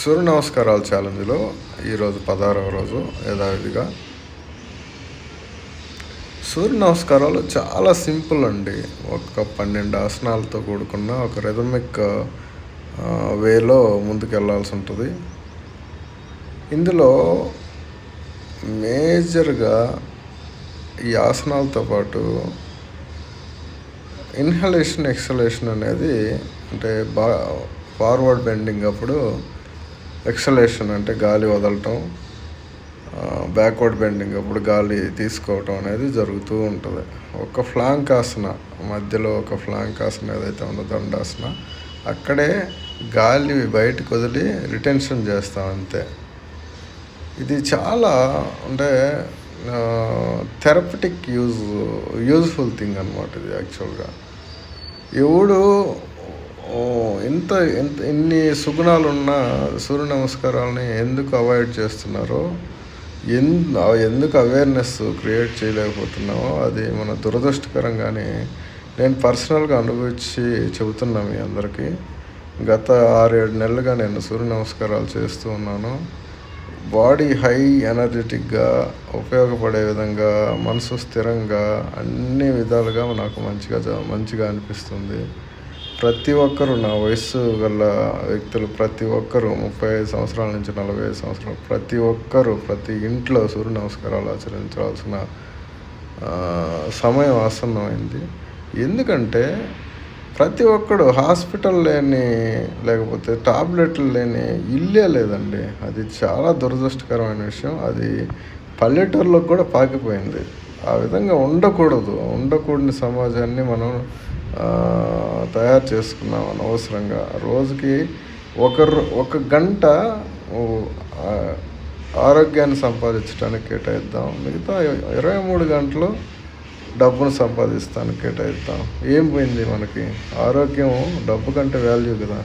సూర్య నమస్కారాల ఛాలెంజ్లో ఈరోజు 16వ రోజు. యథావిధిగా సూర్య నమస్కారాలు చాలా సింపుల్ అండి. ఒక 12 ఆసనాలతో కూడుకున్న ఒక రిథమిక్ వేలో ముందుకెళ్లాల్సి ఉంటుంది. ఇందులో మేజర్గా ఈ ఆసనాలతో పాటు ఇన్హలేషన్ ఎక్సలేషన్ అనేది, అంటే ఫార్వర్డ్ బెండింగ్ అప్పుడు ఎక్సలేషన్ అంటే గాలి వదలటం, బ్యాక్వర్డ్ బెండింగ్ అప్పుడు గాలి తీసుకోవటం అనేది జరుగుతూ ఉంటుంది. ఒక ఫ్లాంక్ ఆసన మధ్యలో ఒక ఫ్లాంక్ ఆసన ఏదైతే ఉందో దండాసన, అక్కడే గాలి బయటకు వదిలి రిటెన్షన్ చేస్తాం అంతే. ఇది చాలా అంటే థెరపటిక్ యూజ్ఫుల్ థింగ్ అనమాట. ఇది యాక్చువల్గా ఎవడు ఇన్ని సుగుణాలు ఉన్న సూర్య నమస్కారాలని ఎందుకు అవాయిడ్ చేస్తున్నారో, ఎందుకు అవేర్నెస్ క్రియేట్ చేయలేకపోతున్నామో అది మన దురదృష్టకరంగానే నేను పర్సనల్గా అనుభవించి చెబుతున్నా మీ అందరికీ. గత 6-7 నెలలుగా నేను సూర్య నమస్కారాలు చేస్తూ ఉన్నాను. బాడీ హై ఎనర్జెటిక్గా ఉపయోగపడే విధంగా, మనసు స్థిరంగా, అన్ని విధాలుగా నాకు మంచిగా అనిపిస్తుంది. ప్రతి ఒక్కరూ, నా వయస్సు గల వ్యక్తులు ప్రతి ఒక్కరూ, 35 సంవత్సరాల నుంచి 45 సంవత్సరాలు ప్రతి ఒక్కరూ ప్రతి ఇంట్లో సూర్య నమస్కారాలు ఆచరించాల్సిన సమయం ఆసన్నమైంది. ఎందుకంటే ప్రతి ఒక్కడు హాస్పిటల్ లేకపోతే టాబ్లెట్లు లేని ఇల్లే లేదండి. అది చాలా దురదృష్టకరమైన విషయం. అది పల్లెటూరులోకి కూడా పాకిపోయింది. ఆ విధంగా ఉండకూడని సమాజాన్ని మనం తయారు చేసుకున్నాం అనవసరంగా. రోజుకి ఒక గంట ఆరోగ్యాన్ని సంపాదించడానికి కేటాయిద్దాం, మిగతా 23 గంటలు డబ్బును సంపాదిస్తానికి కేటాయిద్దాం. ఏం పోయింది మనకి? ఆరోగ్యం డబ్బు కంటే వాల్యూ కదా.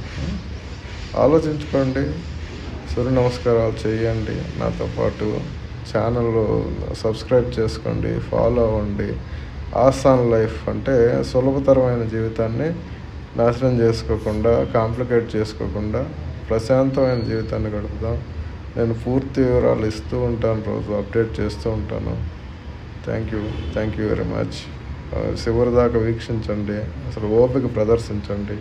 ఆలోచించుకోండి, సూర్య నమస్కారాలు చేయండి. నాతో పాటు ఛానల్ సబ్స్క్రైబ్ చేసుకోండి, ఫాలో అవ్వండి. ఆసాన్ లైఫ్ అంటే సులభతరమైన జీవితాన్ని నాశనం చేసుకోకుండా, కాంప్లికేట్ చేసుకోకుండా ప్రశాంతమైన జీవితాన్ని గడుపుదాం. నేను పూర్తి వివరాలు ఇస్తూ ఉంటాను, రోజు అప్డేట్ చేస్తూ ఉంటాను. Thank you very much. చివరి దాకా వీక్షించండి, అసలు ఓపిక ప్రదర్శించండి.